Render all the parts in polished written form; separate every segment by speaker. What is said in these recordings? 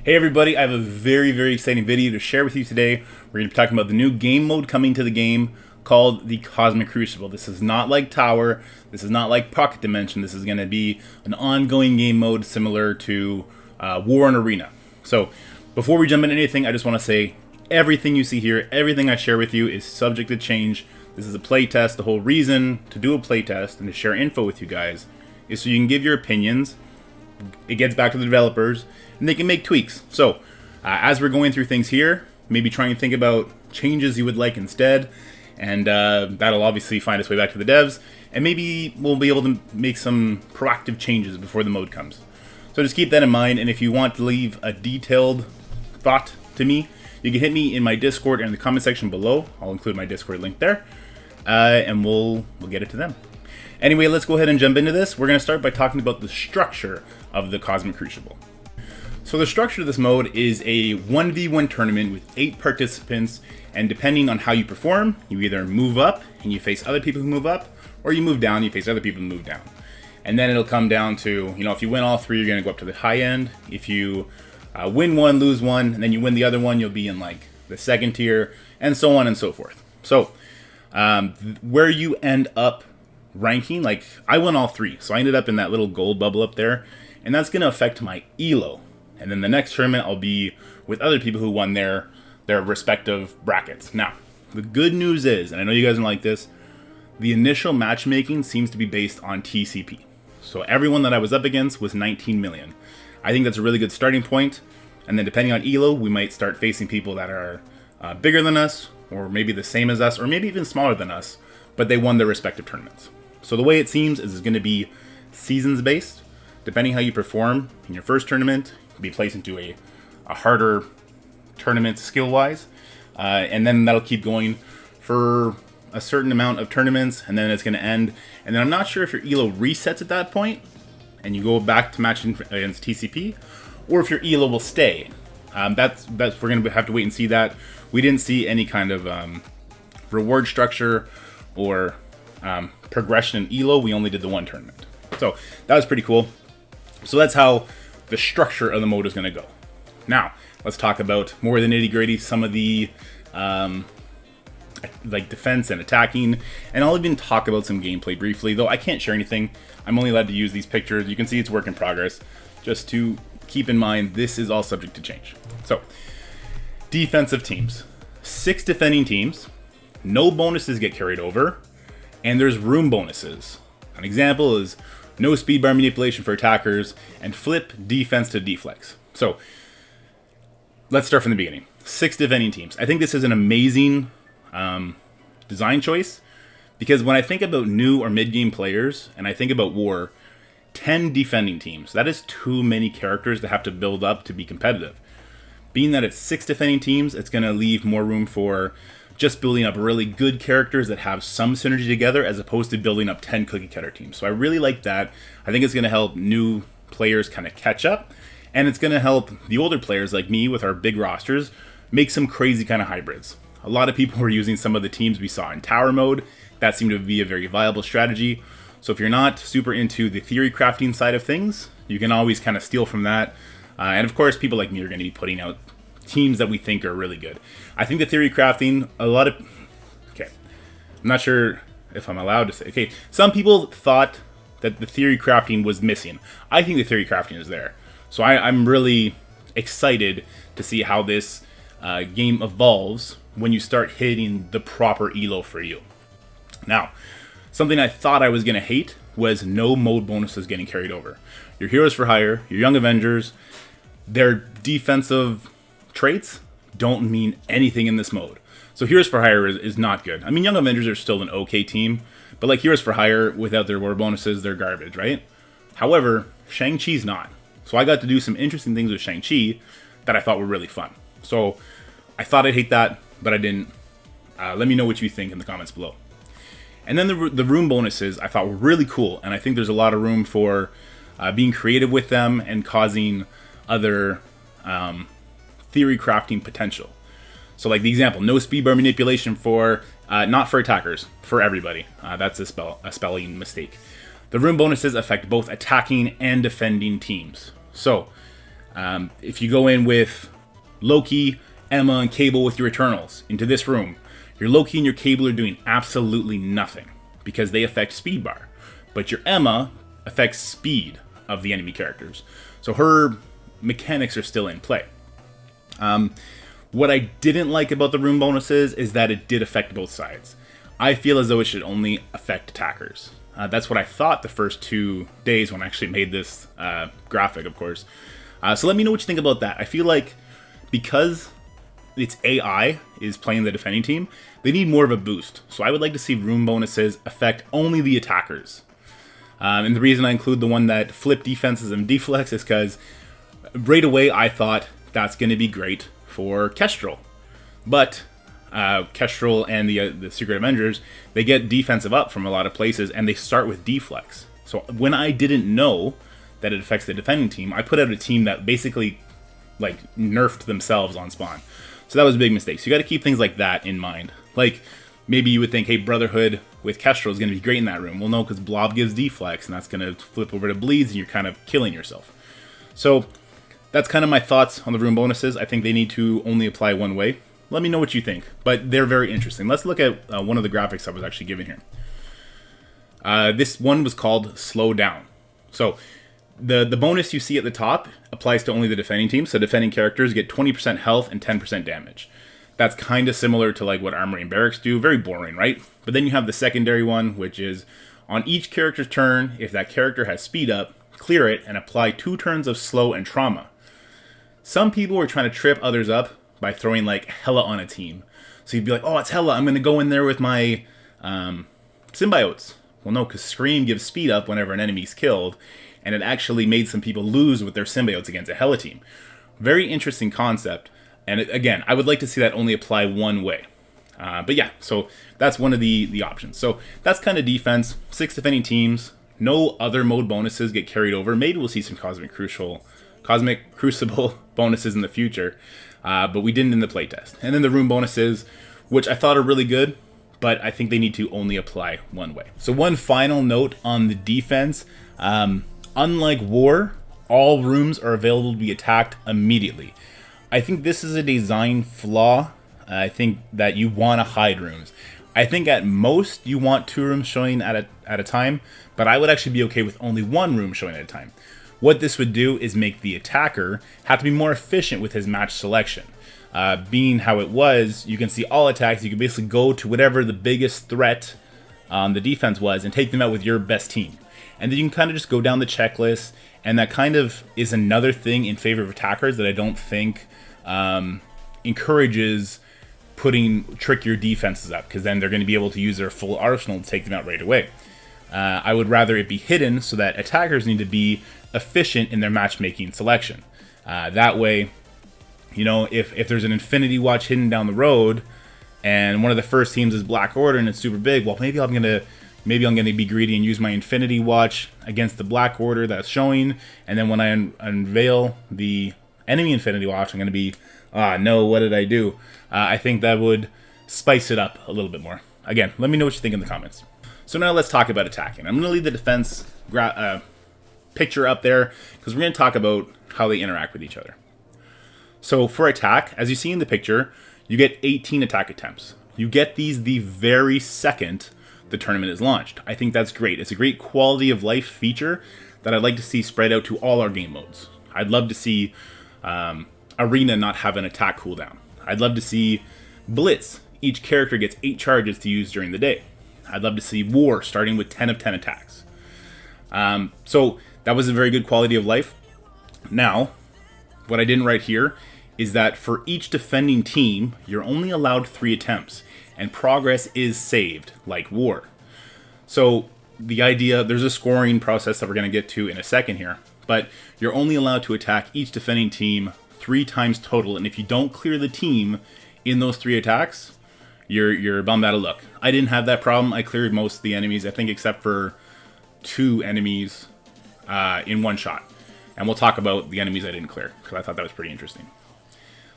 Speaker 1: Hey everybody, I have a very exciting video to share with you today. We're going to be talking about the new game mode coming to the game called the Cosmic Crucible. This is not like Tower, this is not like Pocket Dimension, this is going to be an ongoing game mode similar to War and Arena. So before we jump into anything, I just want to say everything you see here, everything I share with you is subject to change. This is a playtest. The whole reason to do a playtest and to share info with you guys is so you can give your opinions. It gets back to the developers and they can make tweaks. So as we're going through things here, maybe try and think about changes you would like instead, and that'll obviously find its way back to the devs, and maybe we'll be able to make some proactive changes before the mode comes. So just keep that in mind, and if you want to leave a detailed thought to me, you can hit me in my Discord or in the comment section below. I'll include my Discord link there, and we'll get it to them. Anyway, let's go ahead and jump into this. We're going to start by talking about the structure of the Cosmic Crucible. So the structure of this mode is a 1v1 tournament with 8 participants, and depending on how you perform, you either move up and you face other people who move up, or you move down and you face other people who move down. And then it'll come down to, if you win all 3, you're going to go up to the high end. If you win one, lose one, and then you win the other one, you'll be in like the second tier, and so on and so forth. So where you end up ranking, like I won all 3, so I ended up in that little gold bubble up there, and that's going to affect my elo. And then the next tournament I'll be with other people who won their respective brackets. Now, the good news is, and I know you guys don't like this, the initial matchmaking seems to be based on TCP. So everyone that I was up against was 19 million. I think that's a really good starting point, and then depending on elo, we might start facing people that are bigger than us, or maybe the same as us, or maybe even smaller than us, but they won their respective tournaments. So the way it seems is it's going to be seasons based. Depending how you perform in your first tournament, you'll be placed into a harder tournament skill wise, and then that'll keep going for a certain amount of tournaments, and then it's going to end. And then I'm not sure if your elo resets at that point and you go back to matching against TCP, or if your elo will stay. That's we're going to have to wait and see that. We didn't see any kind of reward structure or progression in elo. We only did the one tournament, so that was pretty cool. So that's how the structure of the mode is going to go. Now let's talk about more than nitty-gritty, some of the like defense and attacking, and I'll even talk about some gameplay briefly, though I can't share anything. I'm only allowed to use these pictures. You can see it's work in progress, just to keep in mind this is all subject to change. So defensive teams, 6 defending teams, no bonuses get carried over, and there's room bonuses. An example is no speed bar manipulation for attackers, and flip defense to deflex. So let's start from the beginning. 6 defending teams. I think this is an amazing design choice, because when I think about new or mid-game players and I think about War, 10 defending teams, that is too many characters to have to build up to be competitive. Being that it's 6 defending teams, it's going to leave more room for just building up really good characters that have some synergy together, as opposed to building up 10 cookie cutter teams. So I really like that. I think it's going to help new players kind of catch up, and it's going to help the older players like me with our big rosters make some crazy kind of hybrids. A lot of people were using some of the teams we saw in Tower mode. That seemed to be a very viable strategy. So if you're not super into the theory crafting side of things, you can always kind of steal from that. And of course, people like me are going to be putting out teams that we think are really good. I think the theory crafting, I'm not sure if I'm allowed to say, some people thought that the theory crafting was missing. I think the theory crafting is there. So I'm really excited to see how this game evolves when you start hitting the proper elo for you. Now, something I thought I was going to hate was no mode bonuses getting carried over. Your Heroes for Hire, your Young Avengers, their defensive traits don't mean anything in this mode. So Heroes for Hire is not good. I mean, Young Avengers are still an okay team, but like Heroes for Hire, without their war bonuses, they're garbage, right? However, Shang-Chi's not. So I got to do some interesting things with Shang-Chi that I thought were really fun. So I thought I'd hate that, but I didn't. Let me know what you think in the comments below. And then the room bonuses I thought were really cool, and I think there's a lot of room for being creative with them and causing other theory crafting potential. So like the example, no speed bar manipulation for, not for attackers, for everybody. That's a spelling mistake. The room bonuses affect both attacking and defending teams. So If you go in with Loki, Emma, and Cable with your Eternals into this room, your Loki and your Cable are doing absolutely nothing because they affect speed bar. But your Emma affects speed of the enemy characters. So her mechanics are still in play. What I didn't like about the room bonuses is that it did affect both sides. I feel as though it should only affect attackers. That's what I thought the first 2 days when I actually made this graphic, of course. So let me know what you think about that. I feel like because its AI is playing the defending team, they need more of a boost. So I would like to see room bonuses affect only the attackers. And the reason I include the one that flip defenses and deflex is because right away I thought that's going to be great for Kestrel. But Kestrel and the Secret Avengers, they get defensive up from a lot of places, and they start with deflex. So when I didn't know that it affects the defending team, I put out a team that basically like nerfed themselves on spawn. So that was a big mistake. So you got to keep things like that in mind. Like maybe you would think, hey, Brotherhood with Kestrel is going to be great in that room. Well, no, because Blob gives deflex, and that's going to flip over to bleeds, and you're kind of killing yourself. So that's kind of my thoughts on the room bonuses. I think they need to only apply one way. Let me know what you think, but they're very interesting. Let's look at one of the graphics I was actually given here. This one was called Slow Down. So the bonus you see at the top applies to only the defending team. So defending characters get 20% health and 10% damage. That's kind of similar to like what Armory and Barracks do. Very boring, right? But then you have the secondary one, which is on each character's turn, if that character has speed up, clear it and apply 2 turns of slow and trauma. Some people were trying to trip others up by throwing like Hela on a team. So you'd be like, oh, it's Hela, I'm going to go in there with my symbiotes. Well, no, because Scream gives speed up whenever an enemy's killed, and it actually made some people lose with their symbiotes against a Hela team. Very interesting concept, and again, I would like to see that only apply one way. But yeah, so that's one of the options. So that's kind of defense, 6 defending teams, no other mode bonuses get carried over. Maybe we'll see some Cosmic Crucible bonuses in the future, but we didn't in the playtest. And then the room bonuses, which I thought are really good, but I think they need to only apply one way. So one final note on the defense. Unlike War, all rooms are available to be attacked immediately. I think this is a design flaw. I think that you want to hide rooms. I think at most you want 2 rooms showing at a time, but I would actually be okay with only 1 room showing at a time. What this would do is make the attacker have to be more efficient with his match selection. Being how it was, you can see all attacks. You can basically go to whatever the biggest threat on the defense was and take them out with your best team. And then you can kind of just go down the checklist, and that kind of is another thing in favor of attackers that I don't think encourages putting trickier defenses up, because then they're going to be able to use their full arsenal to take them out right away. I would rather it be hidden so that attackers need to be efficient in their matchmaking selection. That way, you know, if there's an Infinity Watch hidden down the road, and one of the first teams is Black Order and it's super big, well, maybe I'm gonna be greedy and use my Infinity Watch against the Black Order that's showing, and then when I unveil the enemy Infinity Watch, I'm gonna be, no, what did I do? I think that would spice it up a little bit more. Again, let me know what you think in the comments. So now let's talk about attacking. I'm going to leave the defense picture up there because we're going to talk about how they interact with each other. So for attack, as you see in the picture, you get 18 attack attempts. You get these the very second the tournament is launched. I think that's great. It's a great quality of life feature that I'd like to see spread out to all our game modes. I'd love to see Arena not have an attack cooldown. I'd love to see Blitz. Each character gets 8 charges to use during the day. I'd love to see War starting with 10 of 10 attacks. So that was a very good quality of life. Now, what I didn't write here is that for each defending team, you're only allowed 3 attempts, and progress is saved, like War. So the idea, there's a scoring process that we're going to get to in a second here, but you're only allowed to attack each defending team 3 times total, and if you don't clear the team in those 3 attacks, you're bummed out of luck. I didn't have that problem. I cleared most of the enemies, I think, except for 2 enemies in one shot. And we'll talk about the enemies I didn't clear, because I thought that was pretty interesting.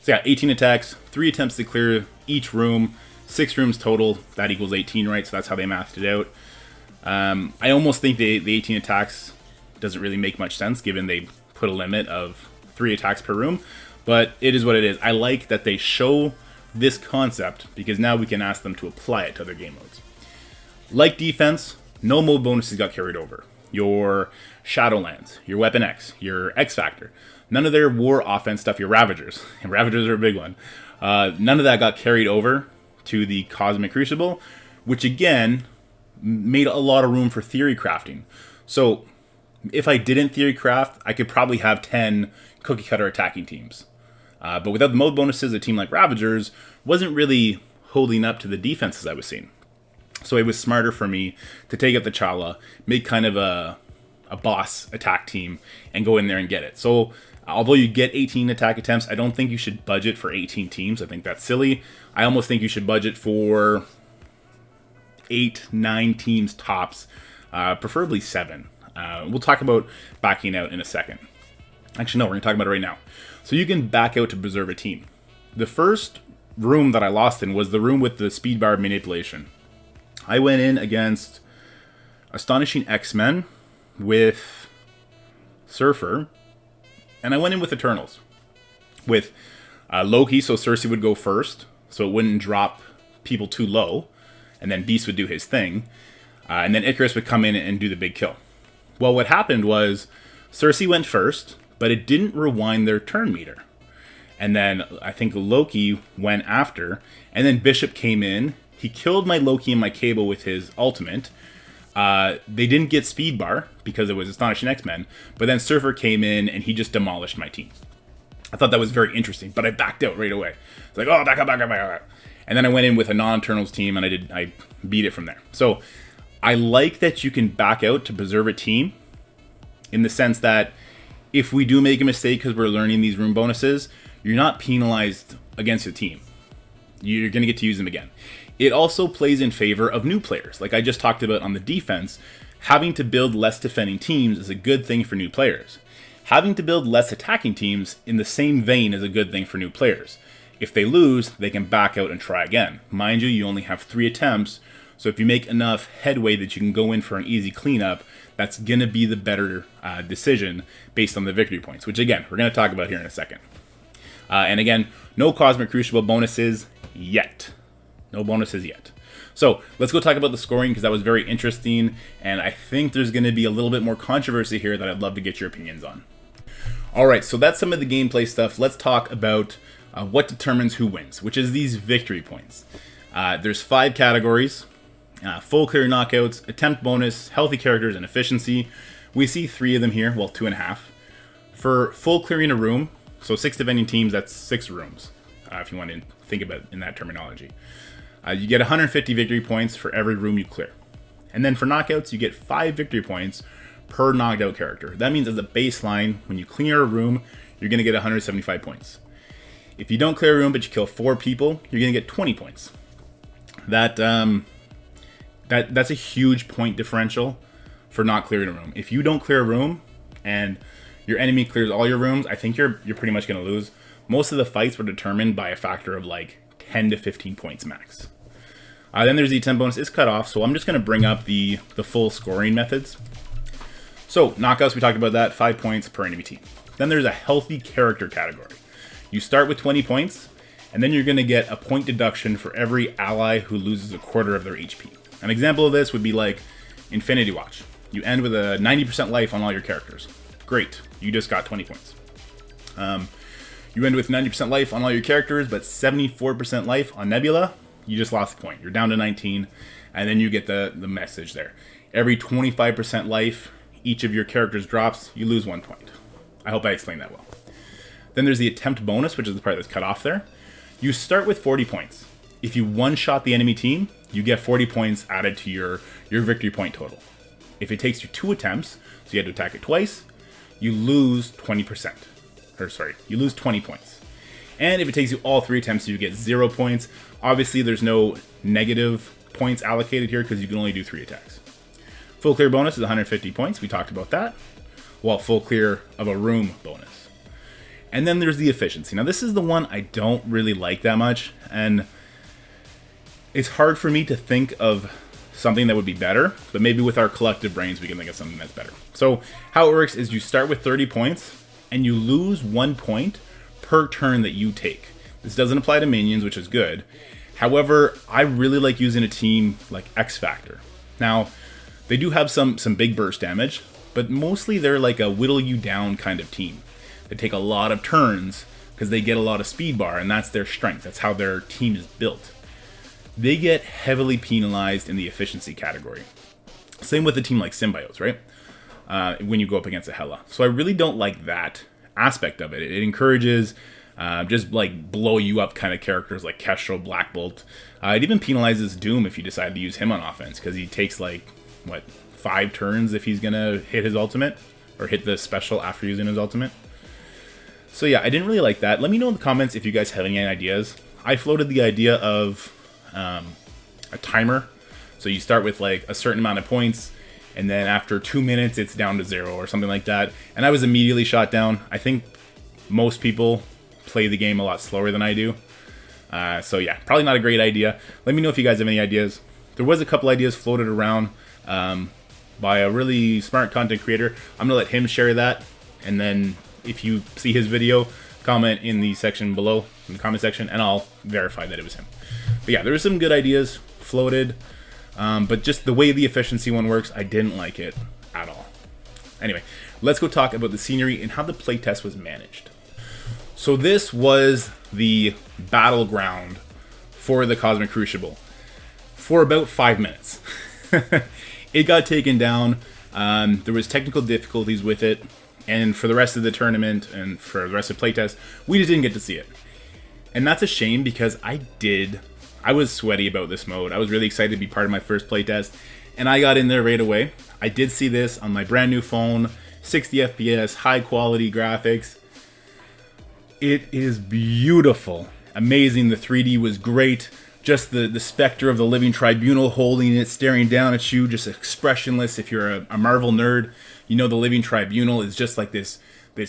Speaker 1: So yeah, 18 attacks, 3 attempts to clear each room, 6 rooms total. That equals 18, right? So that's how they mathed it out. I almost think the 18 attacks doesn't really make much sense, given they put a limit of 3 attacks per room, but it is what it is. I like that they show this concept because now we can ask them to apply it to other game modes. Like defense, no mode bonuses got carried over. Your Shadowlands, your Weapon X, your X Factor, none of their war offense stuff, your Ravagers, and Ravagers are a big one, none of that got carried over to the Cosmic Crucible, which again made a lot of room for theory crafting. So if I didn't theory craft, I could probably have 10 cookie cutter attacking teams. But without the mode bonuses, a team like Ravagers wasn't really holding up to the defenses I was seeing. So it was smarter for me to take out the Chala, make kind of a boss attack team, and go in there and get it. So although you get 18 attack attempts, I don't think you should budget for 18 teams. I think that's silly. I almost think you should budget for 8, 9 teams tops, preferably 7. We'll talk about backing out in a second. Actually, no, we're going to talk about it right now. So you can back out to preserve a team. The first room that I lost in was the room with the speed bar manipulation. I went in against Astonishing X-Men with Surfer, and I went in with Eternals. With Loki, so Cersei would go first, so it wouldn't drop people too low, and then Beast would do his thing, and then Icarus would come in and do the big kill. Well, what happened was Cersei went first, but it didn't rewind their turn meter. And then I think Loki went after, and then Bishop came in. He killed my Loki and my Cable with his ultimate. They didn't get speed bar because it was Astonishing X-Men, but then Surfer came in and he just demolished my team. I thought that was very interesting, but I backed out right away. It's like, oh, back up. And then I went in with a non-Eternals team and I beat it from there. So I like that you can back out to preserve a team in the sense that if we do make a mistake because we're learning these room bonuses, you're not penalized against your team. You're going to get to use them again. It also plays in favor of new players. Like I just talked about on the defense, having to build less defending teams is a good thing for new players. Having to build less attacking teams in the same vein is a good thing for new players. If they lose, they can back out and try again. Mind you, you only have 3 attempts, so if you make enough headway that you can go in for an easy cleanup, that's going to be the better decision based on the victory points, which again, we're going to talk about here in a second. And again, no Cosmic Crucible bonuses yet. No bonuses yet. So let's go talk about the scoring because that was very interesting, and I think there's going to be a little bit more controversy here that I'd love to get your opinions on. Alright, so that's some of the gameplay stuff. Let's talk about what determines who wins, which is these victory points. There's 5 categories. Full clear knockouts, attempt bonus, healthy characters, and efficiency. We see 3 of them here, well 2.5. For full clearing a room, so 6 defending teams, that's 6 rooms, if you want to think about it in that terminology. You get 150 victory points for every room you clear. And then for knockouts, you get 5 victory points per knocked out character. That means as a baseline, when you clear a room, you're going to get 175 points. If you don't clear a room but you kill 4 people, you're going to get 20 points. That's a huge point differential for not clearing a room. If you don't clear a room and your enemy clears all your rooms, I think you're pretty much going to lose. Most of the fights were determined by a factor of like 10 to 15 points max. Then there's the attempt bonus. It's cut off, so I'm just going to bring up the full scoring methods. So knockouts, we talked about that, 5 points per enemy team. Then there's a healthy character category. You start with 20 points, and then you're going to get a point deduction for every ally who loses a quarter of their HP. An example of this would be like Infinity Watch. You end with a 90% life on all your characters. Great, you just got 20 points. You end with 90% life on all your characters, but 74% life on Nebula, you just lost a point. You're down to 19, and then you get the message there. Every 25% life each of your characters drops, you lose 1 point. I hope I explained that well. Then there's the attempt bonus, which is the part that's cut off there. You start with 40 points. If you one-shot the enemy team, you get 40 points added to your victory point total. If it takes you 2 attempts, so you had to attack it twice, you lose 20%. You lose 20 points. And if it takes you all 3 attempts, you get 0 points. Obviously, there's no negative points allocated here because you can only do 3 attacks. Full clear bonus is 150 points. We talked about that. While full clear of a room bonus. And then there's the efficiency. Now, this is the one I don't really like that much, and it's hard for me to think of something that would be better, but maybe with our collective brains we can think of something that's better. So how it works is you start with 30 points, and you lose 1 point per turn that you take. This doesn't apply to minions, which is good. However, I really like using a team like X Factor. Now, they do have some big burst damage, but mostly they're like a whittle you down kind of team. They take a lot of turns because they get a lot of speed bar, and that's their strength. That's how their team is built. They get heavily penalized in the efficiency category. Same with a team like Symbiotes, right? When you go up against a Hela. So I really don't like that aspect of it. It encourages just like blow you up kind of characters like Kestrel, Black Bolt. It even penalizes Doom if you decide to use him on offense, because he takes like, 5 turns if he's gonna hit his ultimate, or hit the special after using his ultimate. So yeah, I didn't really like that. Let me know in the comments if you guys have any ideas. I floated the idea of a timer. So you start with like a certain amount of points, and then after 2 minutes it's down to 0 or something like that. And I was immediately shot down. I think most people play the game a lot slower than I do. So yeah, probably not a great idea. Let me know if you guys have any ideas. There was a couple ideas floated around by a really smart content creator. I'm gonna let him share that, and then if you see his video, comment in the section below, in the comment section, and I'll verify that it was him. But yeah, there were some good ideas floated, but just the way the efficiency one works, I didn't like it at all. Anyway, let's go talk about the scenery and how the playtest was managed. So this was the battleground for the Cosmic Crucible for about 5 minutes. It got taken down. There was technical difficulties with it. And for the rest of the tournament and for the rest of playtest, we just didn't get to see it. And that's a shame, because I was sweaty about this mode. I was really excited to be part of my first playtest, and I got in there right away. I did see this on my brand new phone, 60 FPS, high quality graphics. It is beautiful, amazing. The 3D was great. Just the specter of the Living Tribunal holding it, staring down at you, just expressionless. If you're a Marvel nerd, you know the Living Tribunal is just like this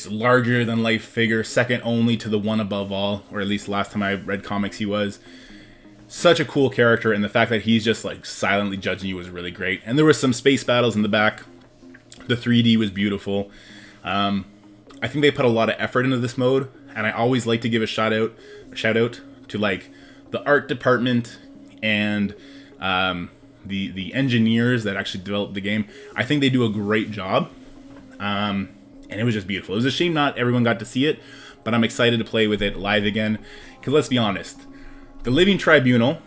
Speaker 1: larger than life figure, second only to the one above all, or at least last time I read comics he was. Such a cool character, and the fact that he's just like silently judging you was really great. And there were some space battles in the back. The 3D was beautiful. I think they put a lot of effort into this mode, and I always like to give a shout out to like the art department and the engineers that actually developed the game. I think they do a great job, and it was just beautiful. It was a shame not everyone got to see it, but I'm excited to play with it live again, because let's be honest, the Living Tribunal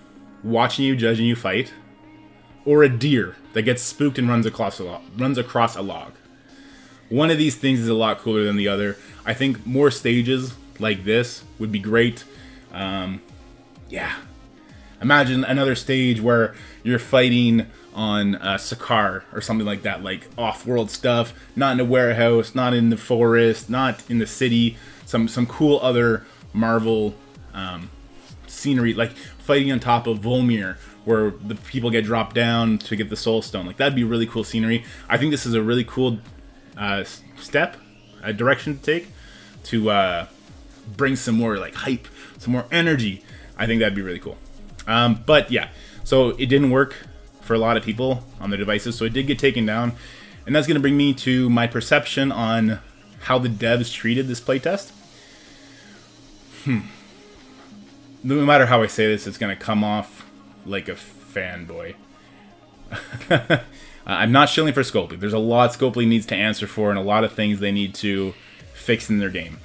Speaker 1: watching you, judging you fight, or a deer that gets spooked and runs across a log. One of these things is a lot cooler than the other. I think more stages like this would be great. Yeah. Imagine another stage where you're fighting on Sakaar or something like that, like off-world stuff, not in a warehouse, not in the forest, not in the city, some cool other Marvel scenery, like fighting on top of Volmir, where the people get dropped down to get the Soul Stone. Like, that'd be really cool scenery. I think this is a really cool direction to take to bring some more like hype, some more energy. I think that'd be really cool. But yeah, so it didn't work for a lot of people on their devices, so it did get taken down. And that's going to bring me to my perception on how the devs treated this playtest. No matter how I say this, it's going to come off like a fanboy. I'm not shilling for Scopely. There's a lot Scopely needs to answer for, and a lot of things they need to fix in their game.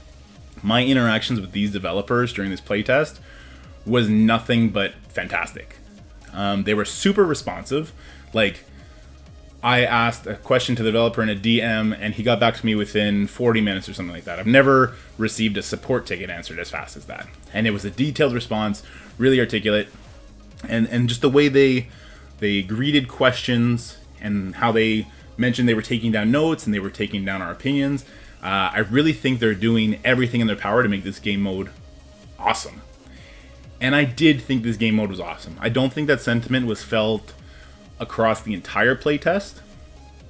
Speaker 1: My interactions with these developers during this playtest was nothing but fantastic. They were super responsive. Like, I asked a question to the developer in a DM, and he got back to me within 40 minutes or something like that. I've never received a support ticket answered as fast as that. And it was a detailed response, really articulate, and just the way they greeted questions and how they mentioned they were taking down notes and they were taking down our opinions. I really think they're doing everything in their power to make this game mode awesome. And I did think this game mode was awesome. I don't think that sentiment was felt across the entire playtest.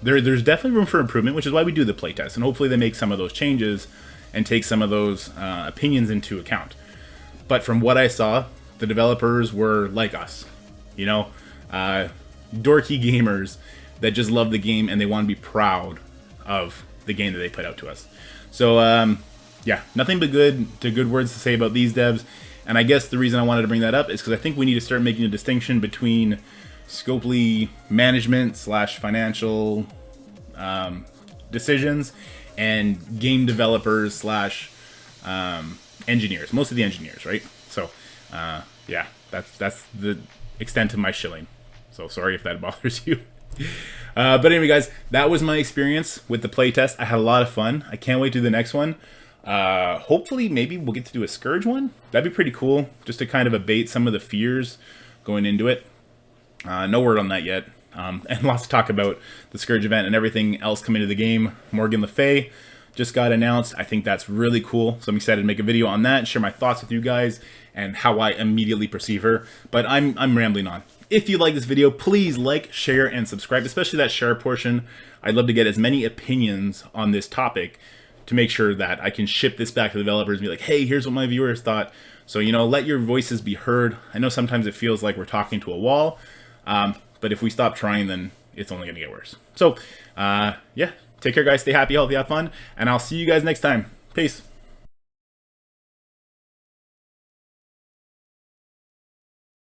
Speaker 1: There's definitely room for improvement, which is why we do the playtest. And hopefully they make some of those changes and take some of those opinions into account. But from what I saw, the developers were like us. You know, dorky gamers that just love the game and they want to be proud of the game that they put out to us. So yeah, nothing but good words to say about these devs. And I guess the reason I wanted to bring that up is because I think we need to start making a distinction between Scopely management / financial decisions and game developers / engineers. Most of the engineers, right? So yeah, that's the extent of my shilling. So sorry if that bothers you. But anyway, guys, that was my experience with the playtest. I had a lot of fun. I can't wait to do the next one. Hopefully, maybe we'll get to do a Scourge one. That'd be pretty cool, just to kind of abate some of the fears going into it. No word on that yet. And lots to talk about the Scourge event and everything else coming to the game. Morgan Le Fay just got announced. I think that's really cool. So I'm excited to make a video on that and share my thoughts with you guys and how I immediately perceive her. But I'm rambling on. If you like this video, please like, share, and subscribe, especially that share portion. I'd love to get as many opinions on this topic to make sure that I can ship this back to the developers and be like, hey, here's what my viewers thought. So, you know, let your voices be heard. I know sometimes it feels like we're talking to a wall, but if we stop trying, then it's only going to get worse. So, yeah, take care, guys. Stay happy, healthy, have fun, and I'll see you guys next time. Peace.